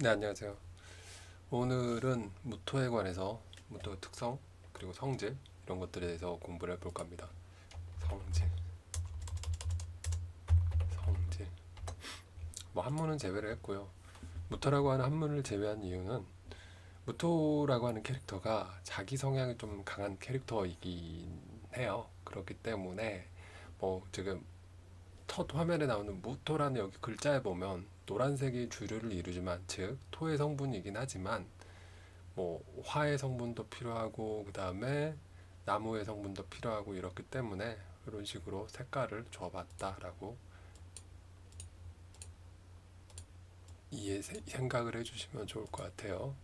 네, 안녕하세요. 오늘은 무토에 관해서 무토 특성 그리고 성질 이런 것들에 대해서 공부를 해볼까 합니다. 성질, 성질. 뭐 한문은 제외를 했고요. 무토라고 하는 한문을 제외한 이유는 무토라고 하는 캐릭터가 자기 성향이 좀 강한 캐릭터이긴 해요. 그렇기 때문에 뭐 지금 첫 화면에 나오는 무토라는 여기 글자에 보면 노란색이 주류를 이루지만 즉 토의 성분이긴 하지만 뭐 화의 성분도 필요하고 그 다음에 나무의 성분도 필요하고 이렇기 때문에 이런 식으로 색깔을 줘봤다라고 생각을 해주시면 좋을 것 같아요.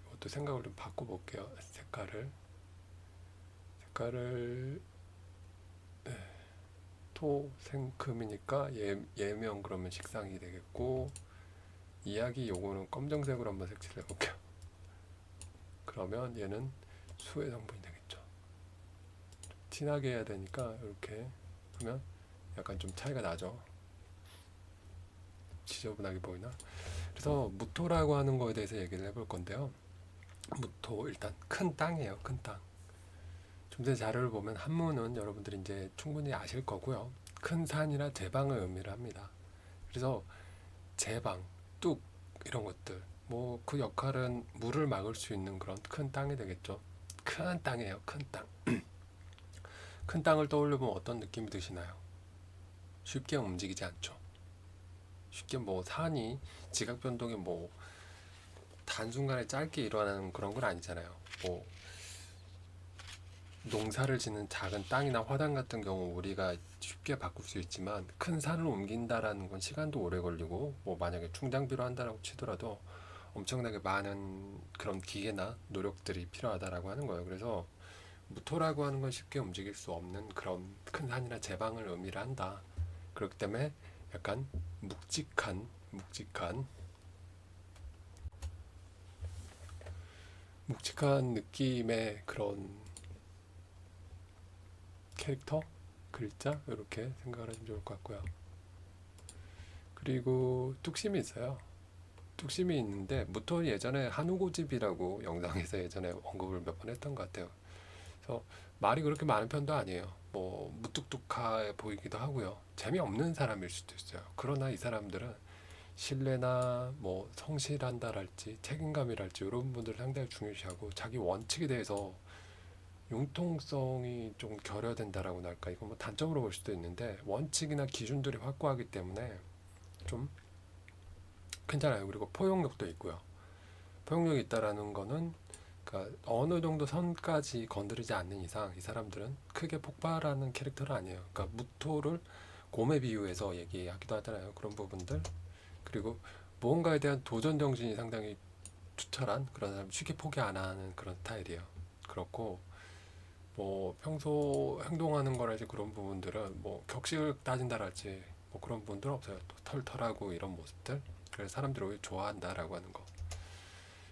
이것도 생각을 좀 바꿔볼게요. 색깔을 토, 생금이니까 예명 그러면 식상이 되겠고 이야기 요거는 검정색으로 한번 색칠해 볼게요. 그러면 얘는 수의 성분이 되겠죠. 진하게 해야 되니까 이렇게 하면 약간 좀 차이가 나죠. 지저분하게 보이나? 그래서 무토라고 하는 거에 대해서 얘기를 해볼 건데요. 무토 일단 큰 땅이에요. 큰 땅. 좀 전에 자료를 보면 한문은 여러분들이 이제 충분히 아실 거고요. 큰 산이나 제방을 의미를 합니다. 그래서 제방, 뚝 이런 것들 뭐 그 역할은 물을 막을 수 있는 그런 큰 땅이 되겠죠. 큰 땅이에요. 큰 땅. 큰 땅을 떠올려보면 어떤 느낌이 드시나요? 쉽게 움직이지 않죠. 쉽게 뭐 산이 지각 변동이 뭐 단순간에 짧게 일어나는 그런 건 아니잖아요. 뭐 농사를 짓는 작은 땅이나 화단 같은 경우 우리가 쉽게 바꿀 수 있지만 큰 산을 옮긴다라는 건 시간도 오래 걸리고 뭐 만약에 충장비로 한다라고 치더라도 엄청나게 많은 그런 기계나 노력들이 필요하다라고 하는 거예요. 그래서 무토라고 하는 건 쉽게 움직일 수 없는 그런 큰 산이나 제방을 의미를 한다. 그렇기 때문에 약간 묵직한 느낌의 그런 캐릭터, 글자 이렇게 생각을 하시면 좋을 것 같고요. 그리고 뚝심이 있어요. 뚝심이 있는데 무토 예전에 한우고집이라고 영상에서 예전에 언급을 몇 번 했던 것 같아요. 그래서 말이 그렇게 많은 편도 아니에요. 뭐 무뚝뚝해 보이기도 하고요. 재미없는 사람일 수도 있어요. 그러나 이 사람들은 신뢰나 뭐 성실한다랄지 책임감이랄지 이런 분들을 상당히 중요시하고 자기 원칙에 대해서 융통성이 좀 결여된다라고 할까 이건 뭐 단점으로 볼 수도 있는데 원칙이나 기준들이 확고하기 때문에 좀 괜찮아요. 그리고 포용력도 있고요. 포용력이 있다라는 거는 그러니까 어느 정도 선까지 건드리지 않는 이상 이 사람들은 크게 폭발하는 캐릭터는 아니에요. 그러니까 무토를 곰에 비유해서 얘기하기도 하잖아요. 그런 부분들 그리고 무언가에 대한 도전 정신이 상당히 투철한 그런 사람 쉽게 포기 안 하는 그런 스타일이에요. 그렇고 뭐 평소 행동하는 거랄지 그런 부분들은 뭐 격식을 따진다랄지 뭐 그런 부분들은 없어요. 또 털털하고 이런 모습들. 그래서 사람들이 오히려 좋아한다라고 하는 거.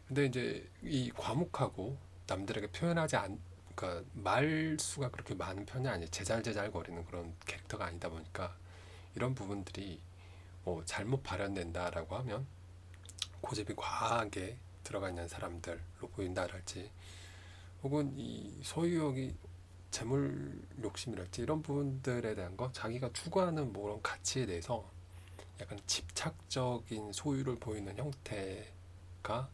근데 이제 이 과묵하고 남들에게 표현하지 않, 그러니까 말수가 그렇게 많은 편이 아니에요. 제잘제잘 거리는 그런 캐릭터가 아니다 보니까 이런 부분들이 뭐 잘못 발현된다라고 하면 고집이 과하게 들어가 있는 사람들로 보인다랄지 혹은 이 소유욕이 재물 욕심이랄지 이런 부분들에 대한 거 자기가 추구하는 뭐 그런 가치에 대해서 약간 집착적인 소유를 보이는 형태가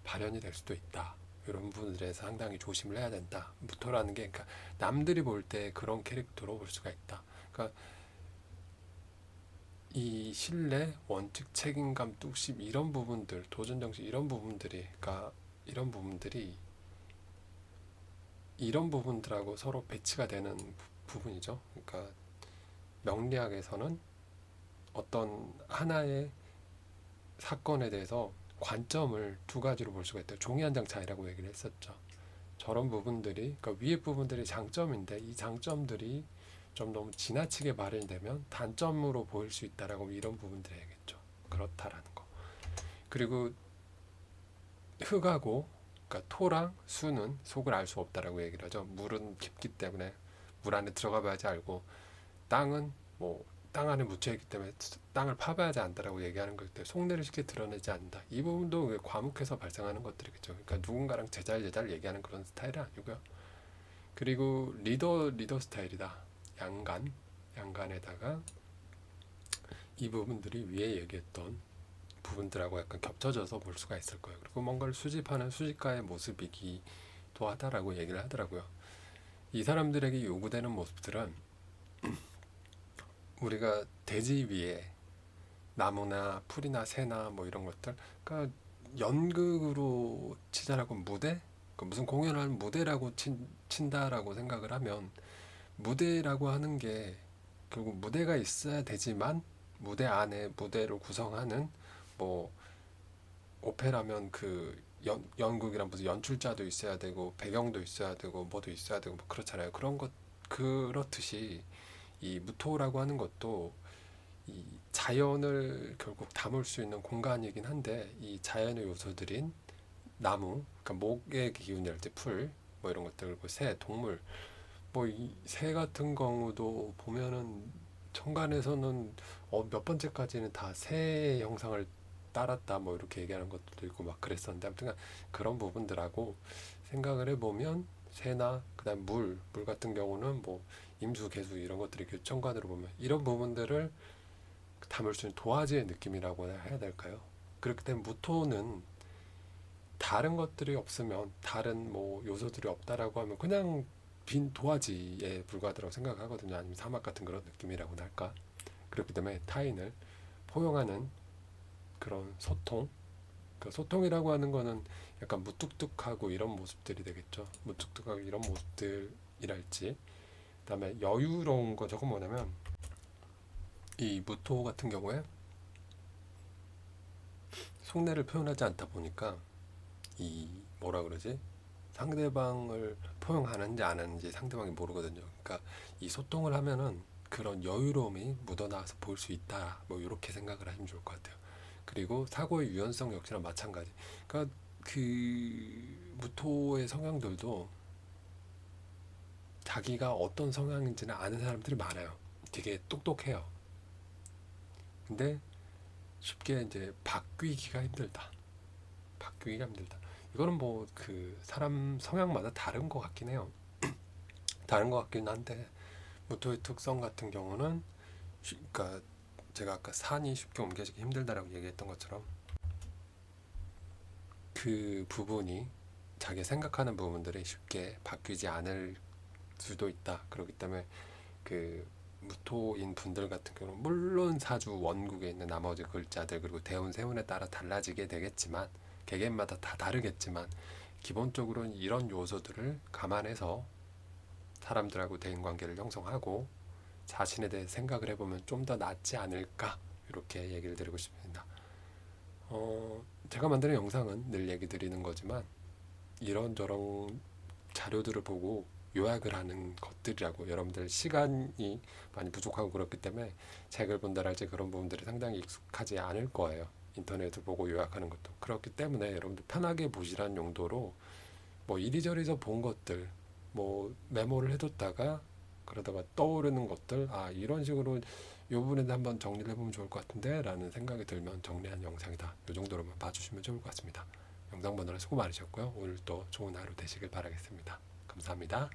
발현이 될 수도 있다. 이런 부분들에서 상당히 조심을 해야 된다. 무토라는 게 그러니까 남들이 볼 때 그런 캐릭터로 볼 수가 있다. 그러니까 이 신뢰, 원칙, 책임감, 뚝심 이런 부분들, 도전 정신 이런 부분들이 그러니까 이런 부분들이 이런 부분들하고 서로 배치가 되는 부분이죠. 그러니까 명리학에서는 어떤 하나의 사건에 대해서 관점을 두 가지로 볼 수가 있다. 종이 한 장 차이라고 얘기를 했었죠. 저런 부분들이, 그러니까 위에 부분들이 장점인데 이 장점들이 좀 너무 지나치게 발현되면 단점으로 보일 수 있다라고 이런 부분들이 얘기했죠. 그렇다라는 거. 그리고 흙하고 그러니까 토랑 수는 속을 알 수 없다라고 얘기를 하죠. 물은 깊기 때문에 물 안에 들어가 봐야지 알고 땅은 뭐 땅 안에 묻혀있기 때문에 땅을 파봐야지 안다라고 얘기하는 것 때문에 속내를 쉽게 드러내지 않는다. 이 부분도 과묵해서 발생하는 것들이겠죠. 그러니까 누군가랑 제잘 얘기하는 그런 스타일이 아니고요. 그리고 리더 스타일이다. 양간에다가 이 부분들이 위에 얘기했던 부분들하고 약간 겹쳐져서 볼 수가 있을 거예요. 그리고 뭔가를 수집하는 수집가의 모습이기도 하다라고 얘기를 하더라고요. 이 사람들에게 요구되는 모습들은 우리가 대지 위에 나무나 풀이나 새나 뭐 이런 것들, 그러니까 연극으로 치자라고 무대, 무슨 공연하는 무대라고 친다라고 생각을 하면 무대라고 하는 게 결국 무대가 있어야 되지만 무대 안에 무대를 구성하는 뭐 오페라면 그 연극이란 무슨 연출자도 있어야 되고 배경도 있어야 되고 뭐도 있어야 되고 뭐 그렇잖아요. 그런 것 그렇듯이 이 무토라고 하는 것도 이 자연을 결국 담을 수 있는 공간이긴 한데 이 자연의 요소들인 나무, 그러니까 목의 기운이랄지 풀, 뭐 이런 것들, 그리고 새, 동물, 뭐 이 새 같은 경우도 보면은 천간에서는 몇 번째까지는 다 새 형상을 따랐다 뭐 이렇게 얘기하는 것도 있고 막 그랬었는데 아무튼 그런 부분들하고 생각을 해보면 새나 그다음 물 같은 경우는 뭐 임수, 개수 이런 것들이 천간으로 보면 이런 부분들을 담을 수 있는 도화지의 느낌이라고 해야 될까요? 그렇기 때문에 무토는 다른 것들이 없으면 다른 뭐 요소들이 없다라고 하면 그냥 빈 도화지에 불과하다고 생각하거든요. 아니면 사막 같은 그런 느낌이라고나 할까? 그렇기 때문에 타인을 포용하는 그런 소통, 그 소통이라고 하는 거는 약간 무뚝뚝하고 이런 모습들이 되겠죠. 무뚝뚝하고 이런 모습들이랄지. 그다음에 여유로운 거 저건 뭐냐면 이 무토 같은 경우에 속내를 표현하지 않다 보니까 이 뭐라 그러지? 상대방을 포용하는지 안 하는지 상대방이 모르거든요. 그러니까 이 소통을 하면은 그런 여유로움이 묻어나와서 볼 수 있다. 뭐 이렇게 생각을 하시면 좋을 것 같아요. 그리고 사고의 유연성 역시나 마찬가지. 그러니까 그 무토의 성향들도 자기가 어떤 성향인지는 아는 사람들이 많아요. 되게 똑똑해요. 근데 쉽게 이제 바뀌기가 힘들다. 바뀌기가 힘들다. 이거는 뭐 그 사람 성향마다 다른 것 같긴 해요. 다른 것 같긴 한데 무토의 특성 같은 경우는 그러니까 제가 아까 산이 쉽게 옮겨지기 힘들다라고 얘기했던 것처럼 그 부분이 자기 생각하는 부분들이 쉽게 바뀌지 않을 수도 있다. 그렇기 때문에 그 무토인 분들 같은 경우는 물론 사주 원국에 있는 나머지 글자들 그리고 대운 세운에 따라 달라지게 되겠지만 개개인마다 다 다르겠지만 기본적으로는 이런 요소들을 감안해서 사람들하고 대인관계를 형성하고 자신에 대해 생각을 해보면 좀 더 낫지 않을까 이렇게 얘기를 드리고 싶습니다. 제가 만드는 영상은 늘 얘기 드리는 거지만 이런저런 자료들을 보고 요약을 하는 것들이라고 여러분들 시간이 많이 부족하고 그렇기 때문에 책을 본다랄지 그런 부분들이 상당히 익숙하지 않을 거예요. 인터넷을 보고 요약하는 것도 그렇기 때문에 여러분들 편하게 보시라는 용도로 뭐 이리저리서 본 것들 뭐 메모를 해뒀다가 그러다가 떠오르는 것들 이런 식으로 이 부분에 한번 정리를 해보면 좋을 것 같은데 라는 생각이 들면 정리한 영상이다. 이 정도로만 봐주시면 좋을 것 같습니다. 영상 보느라 수고 많으셨고요. 오늘 또 좋은 하루 되시길 바라겠습니다. 감사합니다.